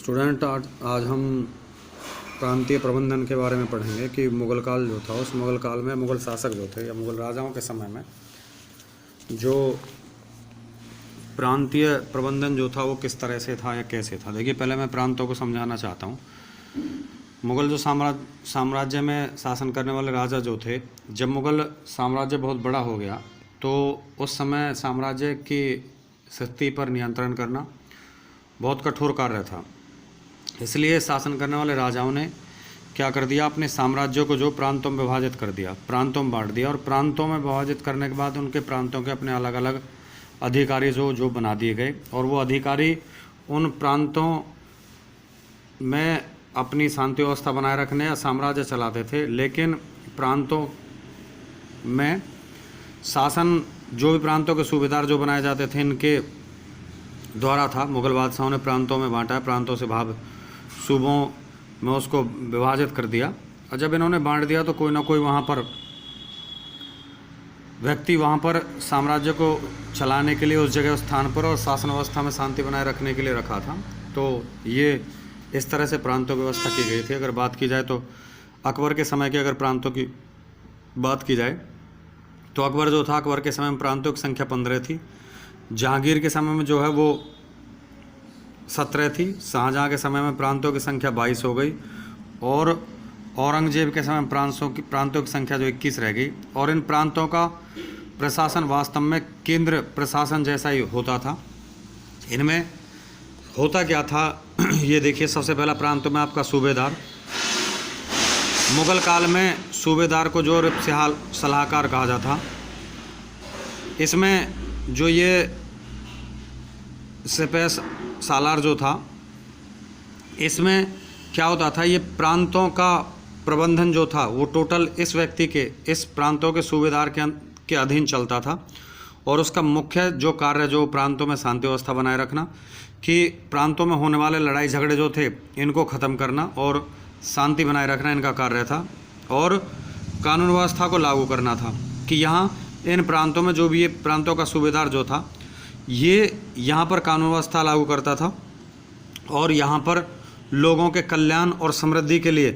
Student आज हम प्रांतीय प्रबंधन के बारे में पढ़ेंगे कि मुग़ल काल जो था, उस मुग़ल काल में मुग़ल शासक जो थे या मुग़ल राजाओं के समय में जो प्रांतीय प्रबंधन जो था वो किस तरह से था या कैसे था। देखिए, पहले मैं प्रांतों को समझाना चाहता हूँ। मुग़ल जो साम्राज्य में शासन करने वाले राजा जो थे, जब मुग़ल साम्राज्य बहुत बड़ा हो गया तो उस समय साम्राज्य की स्थिति पर नियंत्रण करना बहुत कठोर कार्य था। इसलिए शासन करने वाले राजाओं ने क्या कर दिया, अपने साम्राज्यों को जो प्रांतों में विभाजित कर दिया, प्रांतों में बांट दिया। और प्रांतों में विभाजित करने के बाद उनके प्रांतों के अपने अलग अलग अधिकारी जो बना दिए गए, और वो अधिकारी उन प्रांतों में अपनी शांति व्यवस्था बनाए रखने या साम्राज्य चलाते थे। लेकिन प्रांतों में शासन जो भी प्रांतों के सूबेदार जो बनाए जाते थे, इनके द्वारा था। मुग़ल बादशाहों ने प्रांतों में बांटा, प्रांतों से भाग सूबों में उसको विभाजित कर दिया। और जब इन्होंने बांट दिया तो कोई ना कोई वहाँ पर व्यक्ति वहाँ पर साम्राज्य को चलाने के लिए उस जगह उस स्थान पर और शासन व्यवस्था में शांति बनाए रखने के लिए रखा था। तो ये इस तरह से प्रांतों की व्यवस्था की गई थी। अगर बात की जाए तो अकबर के समय के अगर प्रांतों की बात की जाए तो अकबर जो था, अकबर के समय में प्रांतों की संख्या 15 थी। जहांगीर के समय में जो है वो 17 थी। शाहजहाँ के समय में प्रांतों की संख्या 22 हो गई। और औरंगजेब के समय में प्रांतों की संख्या जो 21 रह गई। और इन प्रांतों का प्रशासन वास्तव में केंद्र प्रशासन जैसा ही होता था। इनमें होता क्या था ये देखिए। सबसे पहला प्रांत में आपका सूबेदार। मुग़ल काल में सूबेदार को जो सलाहकार कहा जाता। इसमें जो ये सिपह सालार जो था, इसमें क्या होता था, ये प्रांतों का प्रबंधन जो था वो टोटल इस व्यक्ति के, इस प्रांतों के सूबेदार के अधीन चलता था। और उसका मुख्य जो कार्य जो प्रांतों में शांति व्यवस्था बनाए रखना, कि प्रांतों में होने वाले लड़ाई झगड़े जो थे इनको ख़त्म करना और शांति बनाए रखना इनका कार्य था। और कानून व्यवस्था को लागू करना था कि यहाँ इन प्रांतों में जो भी ये प्रांतों का सूबेदार जो था, ये यहाँ पर कानून व्यवस्था लागू करता था। और यहाँ पर लोगों के कल्याण और समृद्धि के लिए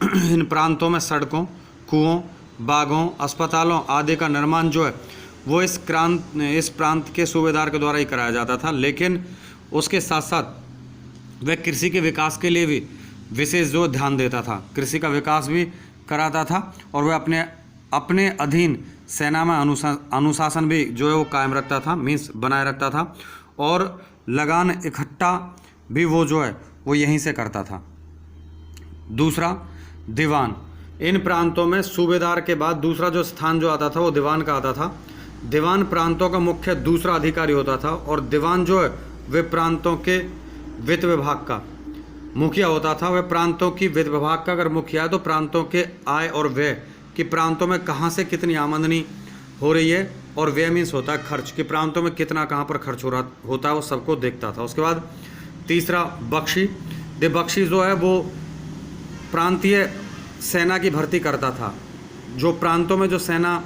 इन प्रांतों में सड़कों, कुओं, बागों, अस्पतालों आदि का निर्माण जो है वो इस प्रांत के सूबेदार के द्वारा ही कराया जाता था। लेकिन उसके साथ साथ वह कृषि के विकास के लिए भी विशेष जो ध्यान देता था, कृषि का विकास भी कराता था। और वह अपने अधीन सेना में अनुशासन भी जो है वो कायम रखता था, मीन्स बनाए रखता था। और लगान इकट्ठा भी वो जो है वो यहीं से करता था। दूसरा, दीवान। इन प्रांतों में सूबेदार के बाद दूसरा जो स्थान जो आता था वो दीवान का आता था। दीवान प्रांतों का मुख्य दूसरा अधिकारी होता था। और दीवान जो है वे प्रांतों के वित्त विभाग का मुखिया होता था। वह प्रांतों की वित्त विभाग का अगर मुखिया है तो प्रांतों के आय और व्यय कि प्रांतों में कहाँ से कितनी आमदनी हो रही है, और व्यय मीन्स होता है खर्च, कि प्रांतों में कितना कहाँ पर खर्च हो रहा होता है, वो सबको देखता था। उसके बाद तीसरा, बख्शी। बख्शी जो है वो प्रांतीय सेना की भर्ती करता था। जो प्रांतों में जो सेना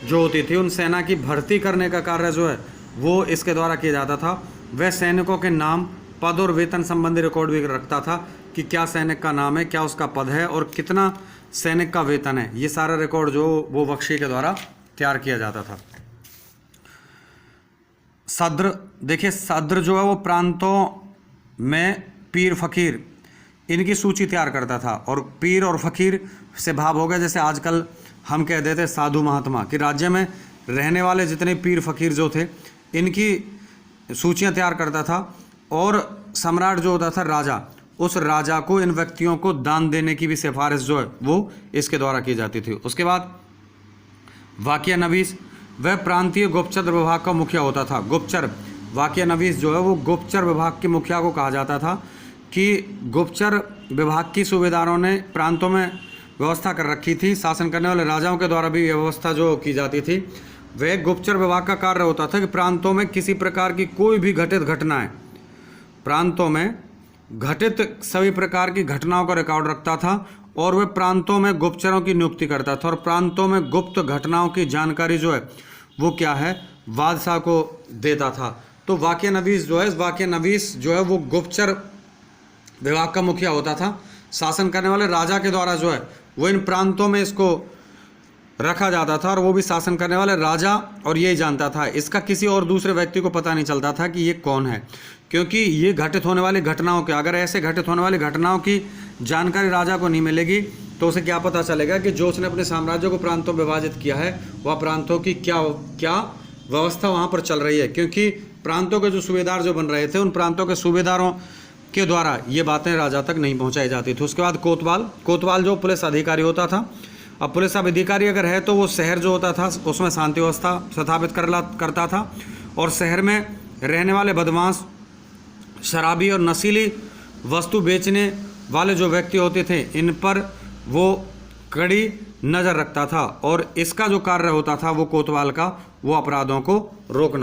जो होती थी, उन सेना की भर्ती करने का कार्य जो है वो इसके द्वारा किया जाता था। वह सैनिकों के नाम, पद और वेतन संबंधी रिकॉर्ड भी रखता था कि क्या सैनिक का नाम है, क्या उसका पद है और कितना सैनिक का वेतन है। ये सारा रिकॉर्ड जो वो बख्शी के द्वारा तैयार किया जाता था। सद्र। देखिए, सद्र जो है वो प्रांतों में पीर फकीर इनकी सूची तैयार करता था। और पीर और फकीर से भाव हो गया, जैसे आजकल हम कह देते साधु महात्मा, कि राज्य में रहने वाले जितने पीर फकीर जो थे इनकी सूचियां तैयार करता था। और सम्राट जो होता था राजा, उस राजा को इन व्यक्तियों को दान देने की भी सिफारिश जो है वो इसके द्वारा की जाती थी। उसके बाद वाकिया नवीस। वह प्रांतीय गुप्तचर विभाग का मुखिया होता था। गुप्तचर, वाकिया नवीस जो है वो गुप्तचर विभाग के मुखिया को कहा जाता था। कि गुप्तचर विभाग की सूबेदारों ने प्रांतों में व्यवस्था कर रखी थी। शासन करने वाले राजाओं के द्वारा भी व्यवस्था जो की जाती थी, वह गुप्तचर विभाग का कार्य होता था कि प्रांतों में किसी प्रकार की कोई भी घटित घटनाएं, प्रांतों में घटित सभी प्रकार की घटनाओं का रिकॉर्ड रखता था। और वह प्रांतों में गुप्तचरों की नियुक्ति करता था। और प्रांतों में गुप्त घटनाओं की जानकारी जो है वो क्या है, बादशाह को देता था। तो वाकिया नवीस जो है, वाकिया नवीस जो है वो गुप्तचर विभाग का मुखिया होता था। शासन करने वाले राजा के द्वारा जो है वो इन प्रांतों में इसको रखा जाता था और वो भी शासन करने वाले राजा और यही जानता था। इसका किसी और दूसरे व्यक्ति को पता नहीं चलता था कि ये कौन है, क्योंकि ये घटित होने वाली घटनाओं के, अगर ऐसे घटित होने वाली घटनाओं की जानकारी राजा को नहीं मिलेगी तो उसे क्या पता चलेगा कि जो उसने अपने साम्राज्य को प्रांतों में विभाजित किया है वह प्रांतों की क्या क्या व्यवस्था वहाँ पर चल रही है। क्योंकि प्रांतों के जो सूबेदार जो बन रहे थे उन प्रांतों के सूबेदारों के द्वारा ये बातें राजा तक नहीं पहुँचाई जाती थी। उसके बाद कोतवाल जो पुलिस अधिकारी होता था। अब पुलिस अधिकारी अगर है तो वो शहर जो होता था उसमें शांति व्यवस्था स्थापित करता था और शहर में रहने वाले बदमाश, शराबी और नशीली वस्तु बेचने वाले जो व्यक्ति होते थे इन पर वो कड़ी नज़र रखता था और इसका जो कार्य होता था वो कोतवाल का वो अपराधों को रोकना।